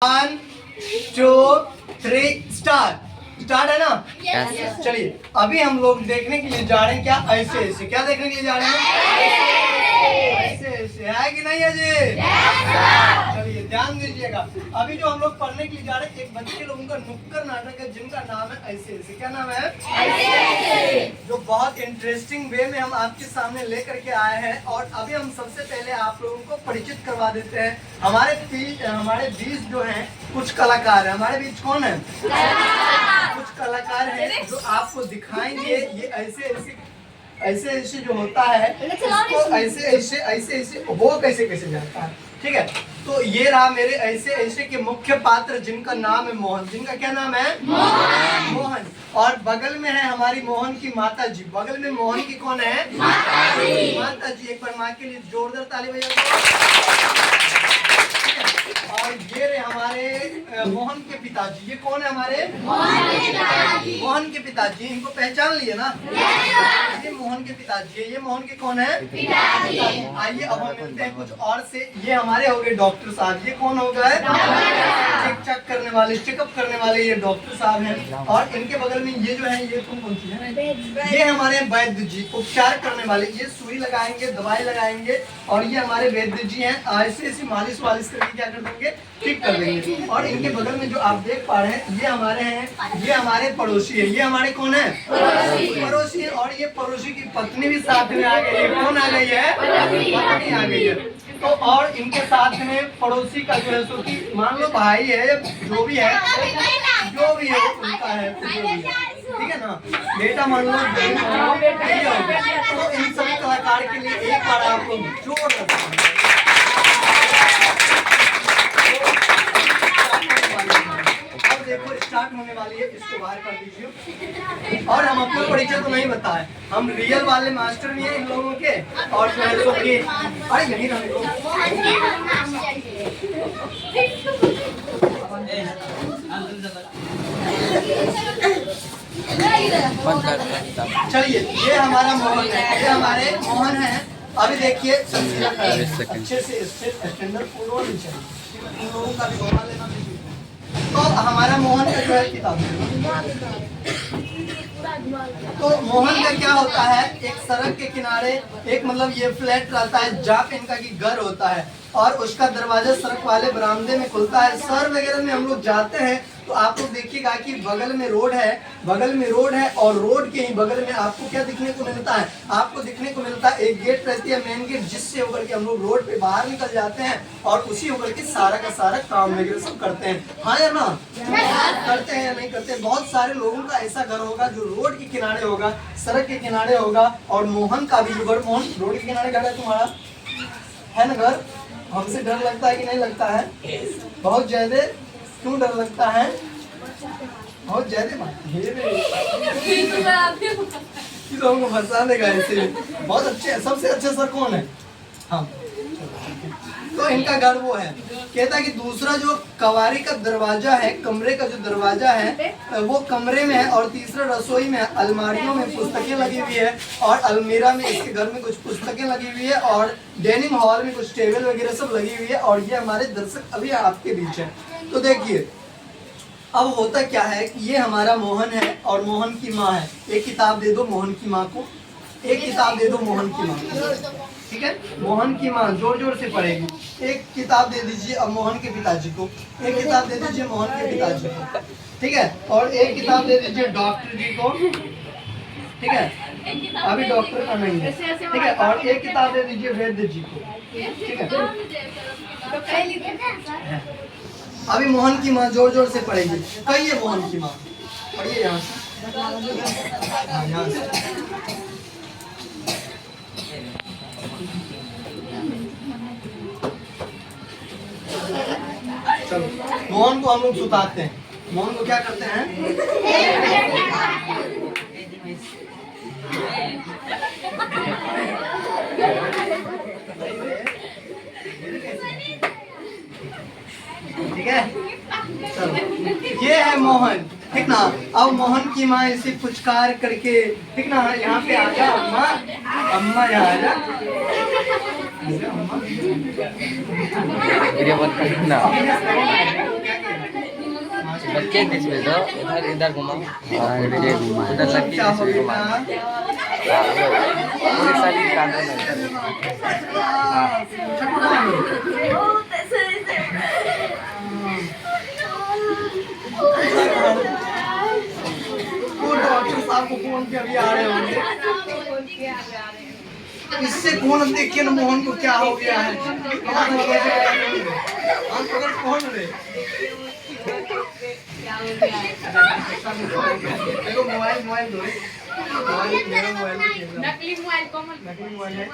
1 2 3 start है ना? Yes. चलिए अभी हम लोग देखने के लिए जा रहे हैं क्या ऐसे ऐसे, क्या देखने के लिए जा रहे हैं? ऐसे ऐसे है कि नहीं है जी? चलिए ध्यान दीजिएगा। अभी जो हम लोग पढ़ने के लिए जा रहे हैं एक बच्चे लोगों का नुक्कड़ नाटक है जिनका नाम है ऐसे ऐसे। क्या नाम है? ऐसे। जो बहुत इंटरेस्टिंग वे में हम आपके सामने लेकर के आए हैं। और अभी हम सबसे पहले आप लोगों को परिचित करवा देते हैं। हमारे बीच जो हैं कुछ कलाकार हैं। हमारे बीच कौन है? कुछ कलाकार हैं जो आपको दिखाएंगे ये ऐसे ऐसे जो होता है इसको ऐसे हो कैसे जाता है। ठीक है, तो ये रहा मेरे ऐसे ऐसे के मुख्य पात्र जिनका नाम है मोहन। जिनका क्या नाम है? मोहन। और बगल में है हमारी मोहन की माता जी। बगल में मोहन की कौन है? माता जी। एक बार माँ के लिए जोरदार ताली बजाओ। और ये रहे हमारे मोहन के पिताजी। ये कौन है हमारे? मोहन के पिताजी। इनको पहचान लिए ना? ये मोहन के पिताजी है। ये मोहन के कौन है? पिताजी। आइए अब हम मिलते हैं कुछ और से। ये हमारे हो गए डॉक्टर साहब। ये कौन हो गए? चेक करने वाले, चेकअप करने वाले ये डॉक्टर साहब हैं। और इनके बगल में ये जो है ये कौन सी है? ये हमारे वैद्य जी, उपचार करने वाले। ये सुई लगाएंगे, दवाई लगाएंगे। और ये हमारे वैद्य जी हैं। ऐसे ऐसी मालिश करके क्या कर देंगे? ठीक कर देंगे। और इनके बगल में जो आप देख पा रहे हैं ये हमारे हैं, ये हमारे पड़ोसी है। ये हमारे कौन है? पड़ोसी है। और ये पड़ोसी की पत्नी भी साथ में आ गई है। कौन आ गई है? पत्नी आ गई है। तो और इनके साथ में पड़ोसी का जो है सो कि मान लो भाई है, जो भी है उनका है, ठीक है ना? बेटा मान लो, तो इन सभी कलाकार के लिए एक बार आप लोग जोर देखो स्टार्ट होने वाली है। इसको बाहर कर दीजिए। और हम अपना परिचय तो नहीं बताए, हम रियल वाले मास्टर भी हैं इन लोगों के। और जो है सो कि अरे यही रहने दो। चलिए ये हमारा मोहन है। ये हमारे मोहन है। अभी देखिए अच्छे से स्टैंडर्ड फूल इन लोगों का भी घुमा लेना। तो हमारा मोहन का जो है किताब, तो मोहन का क्या होता है? एक सड़क के किनारे एक मतलब ये फ्लैट रहता है जहाँ पे इनका की घर होता है। और उसका दरवाजा सड़क वाले बरामदे में खुलता है। शहर वगैरह में हम लोग जाते हैं तो आप लोग देखिएगा कि बगल में रोड है। और रोड के ही बगल में आपको क्या दिखने को मिलता है? आपको दिखने को मिलता है एक गेट रहती है, मेन गेट, जिससे होकर के हम लोग रोड पे बाहर निकल जाते हैं। और उसी होकर के सारा का सारा काम वगैरह सब करते हैं। हाँ या ना? करते हैं या नहीं करते? बहुत सारे लोगों का ऐसा घर होगा जो रोड के किनारे होगा, सड़क के किनारे होगा। और मोहन का भी घर, मोहन रोड के किनारे घर है तुम्हारा, है ना घर? हमसे डर लगता है कि नहीं लगता है? बहुत ज्यादा। क्यों डर लगता है? बहुत ज्यादा हमको फंसा देगा ऐसे। बहुत अच्छे, सबसे अच्छे सर कौन है? हाँ, तो इनका घर वो है। कहता है कि दूसरा जो कवारी का दरवाजा है, कमरे का जो दरवाजा है वो कमरे में है। और तीसरा रसोई में है। अलमारियों में पुस्तकें लगी हुई है। और अलमीरा में इसके घर में कुछ पुस्तकें लगी हुई है। और डाइनिंग हॉल में कुछ टेबल वगैरह सब लगी हुई है। और ये हमारे दर्शक अभी आपके बीच है। तो देखिए अब होता क्या है कि ये हमारा मोहन है और मोहन की माँ है। एक किताब दे दो मोहन की माँ को, एक किताब दे दो मोहन की माँ को। ठीक है, मोहन की माँ जोर जोर से पढ़ेगी। एक किताब दे दीजिए अब मोहन के पिताजी को, एक किताब दे दीजिए मोहन के पिताजी को। ठीक है, और एक किताब दे दीजिए डॉक्टर जी को। ठीक है, अभी डॉक्टर का नहीं है। ठीक है, और एक किताब दे दीजिए वैद्य जी को। ठीक है, अभी मोहन की माँ जोर जोर से पढ़ेगी। कहिए मोहन की माँ, पढ़िए यहाँ से। चलो मोहन को हम लोग सुताते हैं। मोहन को क्या करते हैं? ठीक है, चलो ये है मोहन। ठीक ना? अब मोहन की माँ इसे पुचकार करके, ठीक ना, यहाँ पे आ जा अम्मा, अम्मा यहाँ आ जा। वीडियो बंद करना। बच्चे बीच में दो, इधर इधर घुमाओ, उधर लग क्या हो बेटा? पूरी सारी कांदा वो डॉक्टर साहब को फोन पे अभी आ रहे होंगे। इससे कौन देखिए ना मोहन को क्या हो गया है। कौन रे? देखो मोबाइल मोबाइल दो, नकली मोबाइल कोमल, नकली मोबाइल है।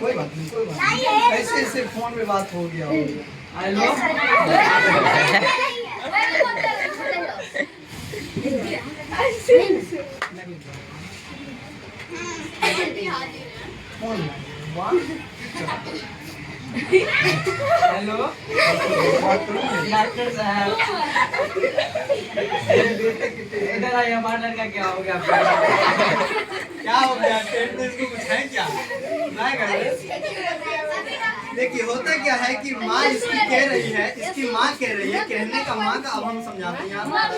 कोई बात नहीं, कोई बात नहीं, ऐसे ऐसे फोन पे बात हो गया। हेलो हेलो डॉक्टर साहब इधर आइए, हमारा लड़का क्या हो गया? क्या हो गया? पेट में इसको कुछ है क्या? देखिए होता क्या है कि माँ इसकी कह रही है, इसकी माँ कह रही है, कहने का माँ का अब हम समझाते हैं। माँ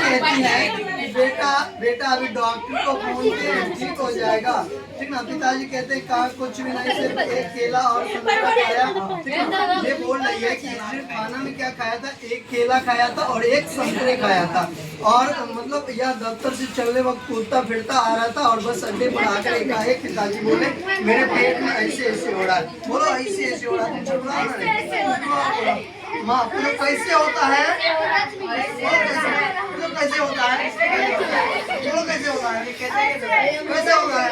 कहती है कि बेटा बेटा अभी डॉक्टर को फोन किए, ठीक हो जाएगा। ठीक ना? पिताजी कहते हैं कहा कुछ भी नहीं, सिर्फ एक केला और संतरा खाया। ठीक ना? ये बोल रही है कि सिर्फ खाना में क्या खाया था, एक केला खाया था और एक संतरे खाया था। और मतलब यह दफ्तर से चलने वक्त कूदता फिरता आ रहा था और बस अड्डे पर आकर एकाएक पिताजी बोले मेरे पेट में ऐसे ऐसे हो रहा है। बोलो ऐसे ऐसे हो रहा है। माँ फिर कैसे होता है? कैसे होता है? बोलो कैसे होता है? कैसे होता है?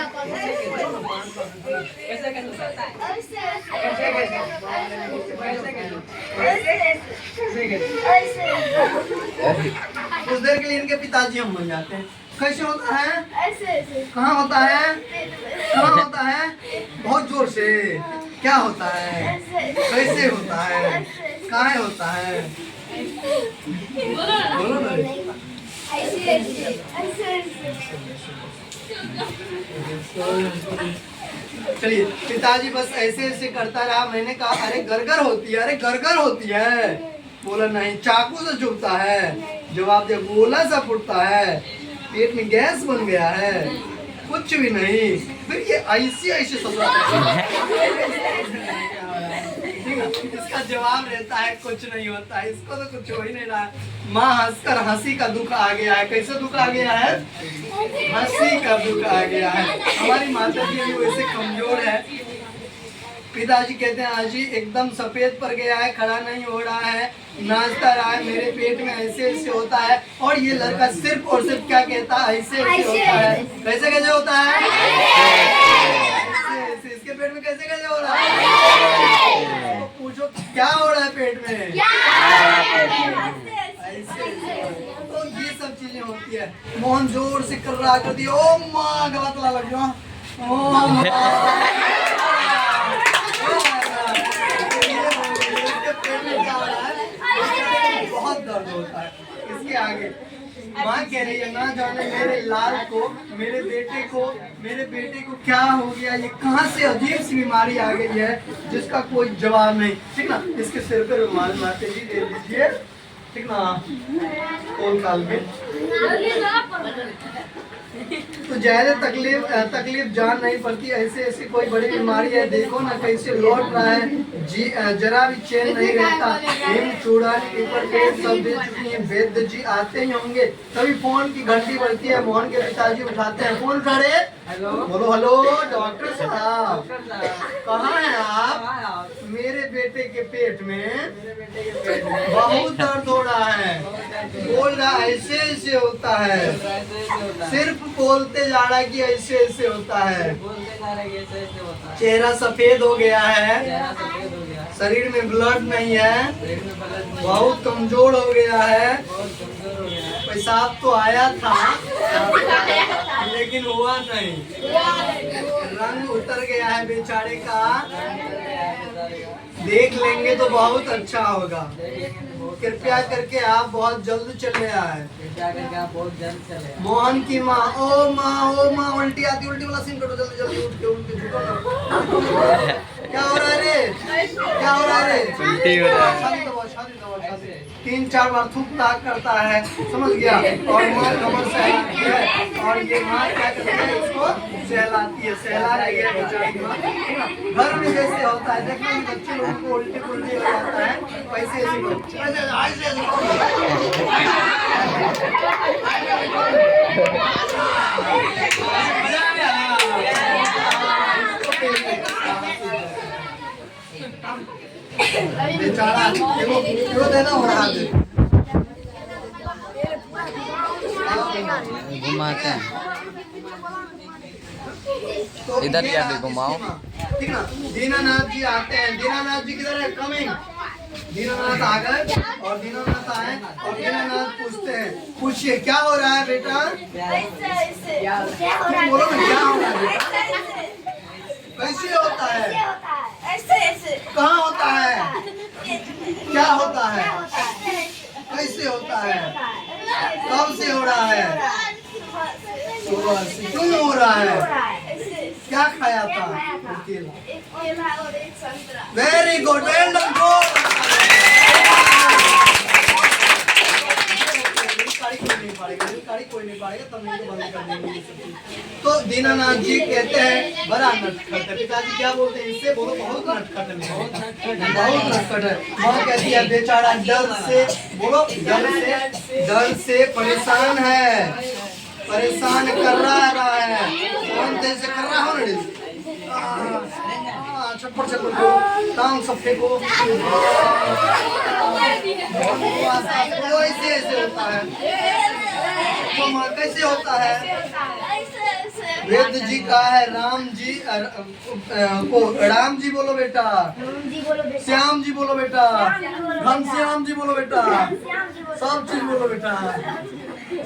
कुछ देर के लिए इनके पिताजी हम बन जाते हैं। कैसे होता है? कहाँ होता है? कहाँ होता है? बहुत जोर से। क्या होता है? कैसे होता है? कहाँ होता है? बोलो ना। चलिए पिताजी बस ऐसे ऐसे करता रहा। मैंने कहा अरे गरगर होती है, अरे गरगर होती है। बोला नहीं, चाकू से चुभता है। जवाब दिया गोला सा फुटता है, पेट में गैस बन गया है। कुछ भी नहीं। फिर ये ऐसी ऐसे इसका जवाब रहता है कुछ नहीं होता है, इसको तो कुछ हो ही नहीं रहा है। माँ हंसकर हंसी का दुख आ गया है। कैसे दुख आ गया है? हंसी का दुख आ गया है। हमारी माता जी भी वैसे कमजोर है। पिताजी कहते हैं आजी एकदम सफेद पर गया है, खड़ा नहीं हो रहा है, नाचता रहा है, मेरे पेट में ऐसे ऐसे होता है। और ये लड़का सिर्फ और सिर्फ क्या कहता है? ऐसे ऐसे होता है। कैसे कैसे होता है? ऐसे। इसके पेट में कैसे कैसे हो रहा है? तो पूछो क्या हो रहा है पेट में? ऐसे। तो ये सब चीजें होती है। मोहन जोर से कर रहा कर दिया, ओ माँ गला तला लग गया, ओ माँ। बहुत दर्द होता है इसके आगे। माँ कह रही है ना जाने मेरे लाल को, मेरे बेटे को क्या हो गया, ये कहाँ से अजीब सी बीमारी आ गई है जिसका कोई जवाब नहीं। ठीक ना? इसके सिर पे रुमाल माते जी दे दीजिए। ठीक ना? कौन काल में तो ज्यादा तकलीफ जान नहीं पड़ती। ऐसे ऐसी कोई बड़ी बीमारी है, देखो ना कैसे लौट रहा है जी, जरा भी चैन नहीं रहता। हिम चूड़ा सब दे चुकी है। वैद्य जी आते ही होंगे तभी फोन की घंटी बजती है। मोहन के पिताजी उठाते हैं। फोन उठा रहे, हेलो बोलो, हेलो डॉक्टर साहब कहाँ हैं आप? मेरे बेटे के पेट में बहुत दर्द हो रहा है। बोल रहा ऐसे ऐसे होता है, सिर्फ बोलते जा रहा है कि ऐसे ऐसे होता है। चेहरा सफेद हो गया है, शरीर में ब्लड नहीं है, बहुत कमजोर हो गया है। पेशाब तो आया था लेकिन हुआ नहीं, रंग उतर गया है बेचारे का। देख लेंगे तो बहुत अच्छा होगा। कृपया करके आप बहुत जल्द चले आए। कृपया करके आप बहुत जल्द चले आए। मोहन की माँ, ओ माँ उल्टी आती, उल्टी वाला सीन करो जल्दी जल्दी, उठ के झुको ना। क्या हो रहा है रे, क्या हो रहा है रे? उल्टी हो रहा है। शादी दबाओ, शादी दबाओ, शादी। 3-4 बार थूक ताक करता है, समझ गया? और माँ कमर सहलाती है, और ये माँ क्या करती है, इसको सहलाती है, सहला रही है बेचारी माँ। घर में जैसे होता है, देखना कि बच्चे लोगों को उल्टी पुल्टी हो जाता है, वैसे ऐसे बेचारा क्यों देना हो रहा है? घुमाते हैं तो इधर ये क्या भी घुमाओ। ठीक ना। दीनानाथ जी आते हैं, दीनानाथ जी किधर है? कमिंग। दीनानाथ आ गए और दीनानाथ आए और दीनानाथ पूछते हैं, पूछिए क्या हो रहा है बेटा? तुम बोलो ना क्या हो रहा है बेटा? कैसे होता है? कहाँ होता है? क्या होता है? कैसे होता है? कब से हो रहा है? सुबह से। क्यों हो रहा है? क्या खाया था? Very good, well done. कोई नहीं पाएगा तब नहीं तो बंद कर देंगे। तो दीनानाथ जी कहते हैं बड़ा नटखट है। पिताजी क्या बोलते हैं इससे? बोलो बहुत नटखट है, बहुत नटखट है। माँ कहती है बेचारा डर से, बोलो डर से परेशान है, परेशान कर रहा है। कौन से कर रहा हो ना? छप्पर छप्पर टांग सब फेंको। ऐसे ऐसे होता है। तो माँ कैसे होता है? वेद जी का है, राम जी को राम जी बोलो बेटा, श्याम जी बोलो बेटा, घनश्याम जी बोलो बेटा, सब चीज बोलो बेटा,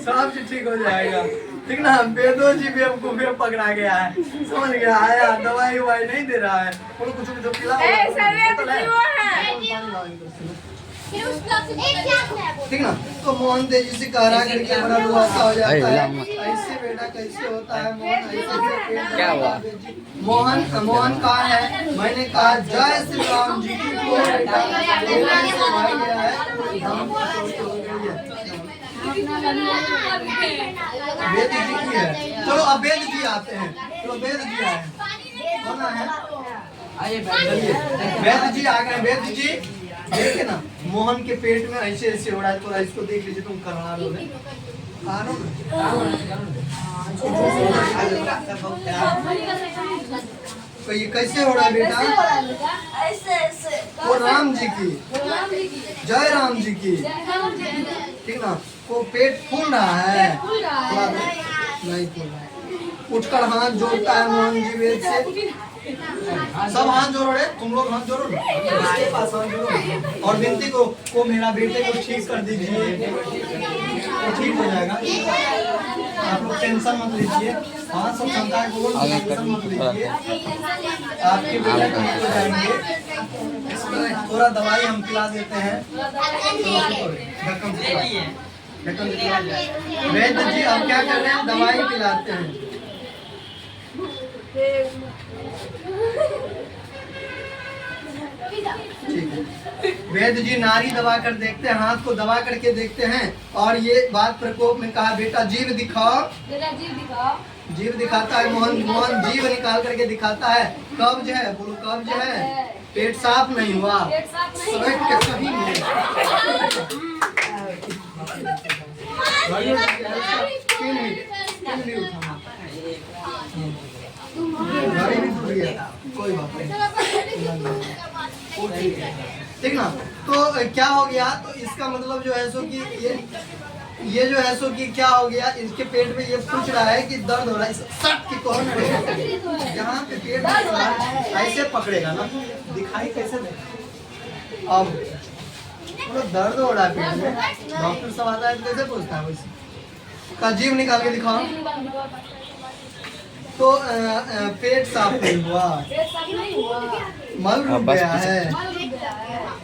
सब चीज ठीक हो जाएगा। ठीक ना। वेदो जी भी हमको फिर पकड़ा गया है, समझ गया? आया दवाई ववाई नहीं दे रहा है, कुछ कुछ पिला। ठीक ना। तो मोहन तेजी से कह रहा करके बड़ा रुआसा हो जाता है। ऐसे बेटा कैसे होता है मोहन? ऐसे क्या हुआ? मोहन कहा है? मैंने कहा जय श्री राम जी की। वेद जी की है। चलो अब वेद जी आते हैं। चलो वेद जी आए, होना है। वेद जी आ गए। वेद जी देखे ना, मोहन के पेट में ऐसे ऐसे हो रहा है, थोड़ा इसको देख लीजिए। तुम करना लो तो ये कैसे हो रहा है बेटा? वो राम जी की, जय राम जी की। ठीक ना। वो पेट फूल रहा है, नहीं फूल रहा है। उठकर हाथ जोड़ता है मोहन जी वेद से। सब हाथ जोड़ो रे, तुम लोग हाथ जोड़ो, इसके पास हाथ जोड़ो और विनती को मेरा बेटे को ठीक कर दीजिए, तो ठीक हो जाएगा। आप लोग टेंशन मत लीजिए। हाँ सब संतान को टेंशन मत लीजिए, आपके बेटे ठीक हो जाएंगे। थोड़ा दवाई हम खिला देते हैं। वेद जी अब क्या कर रहे हैं? दवाई पिलाते हैं। वेद जी नारी दबा कर देखते हैं, हाथ को दबा करके देखते हैं और ये बात प्रकोप में कहा बेटा जीव दिखाओ। जीव दिखाता है मोहन जीव निकाल करके दिखाता है। कब्ज है, बोलो कब्ज है। पेट साफ नहीं हुआ, सड़क के सही में गाड़ी भी टूट गया, कोई बात नहीं। ठीक ना। तो क्या हो गया? तो इसका मतलब जो है सो कि ये जो है सो कि क्या हो गया? इसके पेट में ये पूछ रहा है कि दर्द हो रहा है। सट की कौन यहाँ पे पेट ऐसे पकड़ेगा ना, दिखाई कैसे दे? अब दर्द हो रहा है पेट में, डॉक्टर सब आता है कैसे पूछता है? वैसे का जीव निकाल के दिखाओ। तो पेट साफ नहीं हुआ, मल रुक गया है।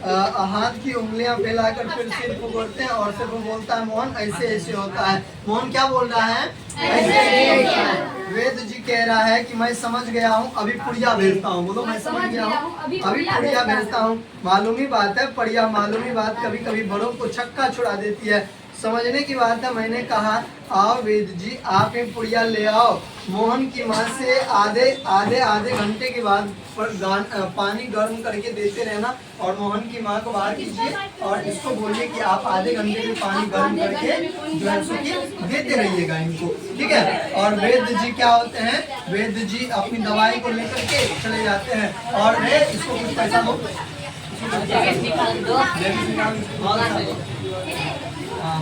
हाथ की उंगलियां फैलाकर फिर सिर को बोलते हैं और सिर को बोलता है मोहन ऐसे ऐसे होता है। मोहन क्या बोल रहा है? ऐसे ऐसे होता है। वेद जी कह रहा है कि मैं समझ गया हूँ, अभी पुड़िया भेजता हूँ। बोलो मैं समझ गया हूँ, अभी पुड़िया भेजता हूँ। मालूमी बात है पढ़िया, मालूमी बात कभी कभी बड़ों को छक्का छुड़ा देती है। समझने की बात है। मैंने कहा आओ वेद जी आप एक पुड़िया ले आओ। मोहन की माँ से आधे घंटे के बाद पानी गर्म करके देते रहना और मोहन की माँ को बाहर कीजिए और इसको बोलिए कि आप आधे घंटे में पानी गर्म करके जो है सो कि देते रहिएगा इनको, ठीक है। और वेद जी क्या होते हैं? वेद जी अपनी दवाई को लेकर के चले जाते हैं और इसको कुछ पैसा दो,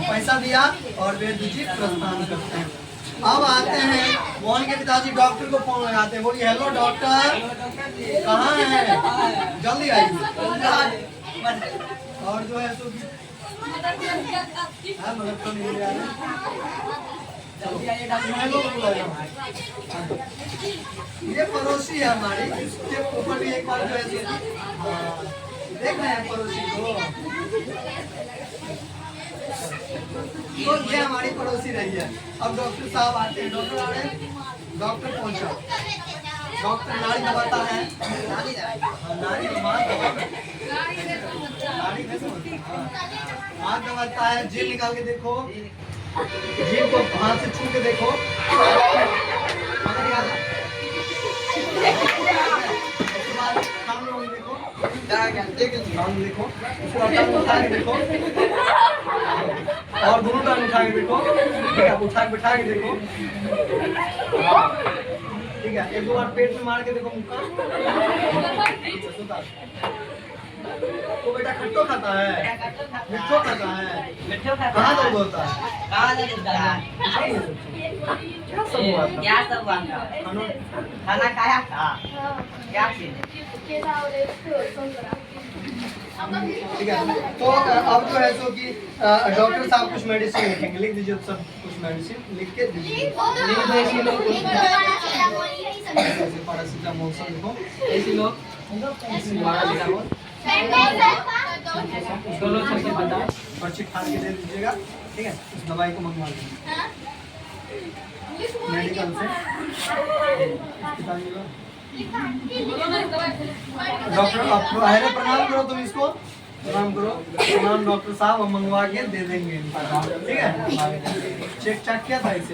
पैसा दिया और वेद जी प्रस्थान करते हैं। अब आते हैं मोहन के पिताजी डॉक्टर को फोन लगाते हैं, बोलिए हेलो डॉक्टर कहाँ है, जल्दी आइए। और जो है सो मदद तो नहीं आ ये पड़ोसी है हमारी, इसके ऊपर भी एक बार जो है देख रहे हैं पड़ोसी को, तो ये हमारी पड़ोसी रही है। अब डॉक्टर साहब आते हैं, डॉक्टर आ रहे हैं, डॉक्टर पहुंचा, डॉक्टर नाड़ी दबाता है, नाड़ी हाथ दबाता है, जीभ निकाल के देखो, जीभ को हाथ से छू के देखो, देखो, उसको उठा के देखो और दोनों टांग उठा के देखो, ठीक है, उठा के बिठा के देखो, ठीक है। एक दो बार पेट में मार के देखो मुक्का। तो बेटा खट्टो खाता है, मिठो खाता है, कहाँ दर्द होता है? क्या सब खाना खाया था क्या? ठीक है। तो अब जो है सो कि डॉक्टर साहब कुछ मेडिसिन लिखेंगे, लिख दीजिए सब कुछ मेडिसिन लिख के दीजिए। पैरासीटामोल सब लिखो, ऐसी लो पर्ची फाड़ के दे दीजिएगा, ठीक है। उस दवाई को मंगवा लीजिए मेडिकल से। डॉक्टर आप प्रणाम करो, तुम इसको प्रणाम करो, प्रणाम डॉक्टर साहब, हम मंगवा के दे देंगे, ठीक है। चेक चाक किया था ऐसे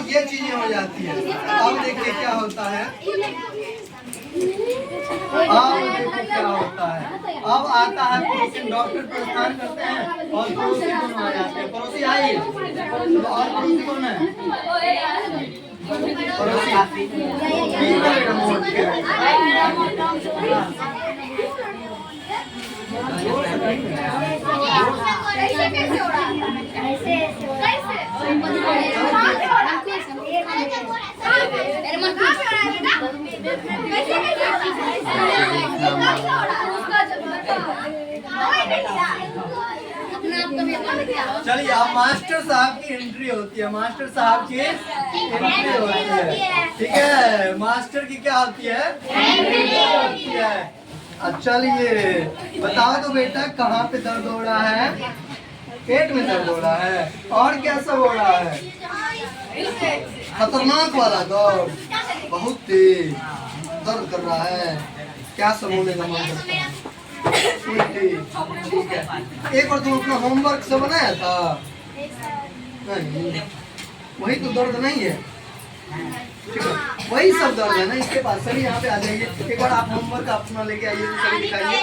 ये चीजें हो जाती है। अब देखिए क्या होता है, अब देखिए क्या होता है। अब आता है पड़ोसी, डॉक्टर प्रस्थान करते हैं और पड़ोसी दोनों आ जाते हैं। पड़ोसी आइए, और पड़ोसी कौन है? पड़ोसी चलिए अब मास्टर साहब की एंट्री होती है, मास्टर साहब की एंट्री होती है, ठीक है। मास्टर की क्या होती है? एंट्री होती है। चलिए बताओ तो बेटा कहाँ पे दर्द हो रहा है? पेट में दर्द हो रहा है, और क्या सब हो रहा है? खतरनाक वाला दर्द, बहुत तेज दर्द कर रहा है, क्या सब होने का मन करता है? ठीक है। एक बार तुम अपना होमवर्क से बनाया था? नहीं, वही तो दर्द नहीं है, ठीक है, वही सब दर्द है ना इसके पास। सभी यहाँ पे आ जाइए, एक बार आप होमवर्क अपना लेके आइए, सभी दिखाइए।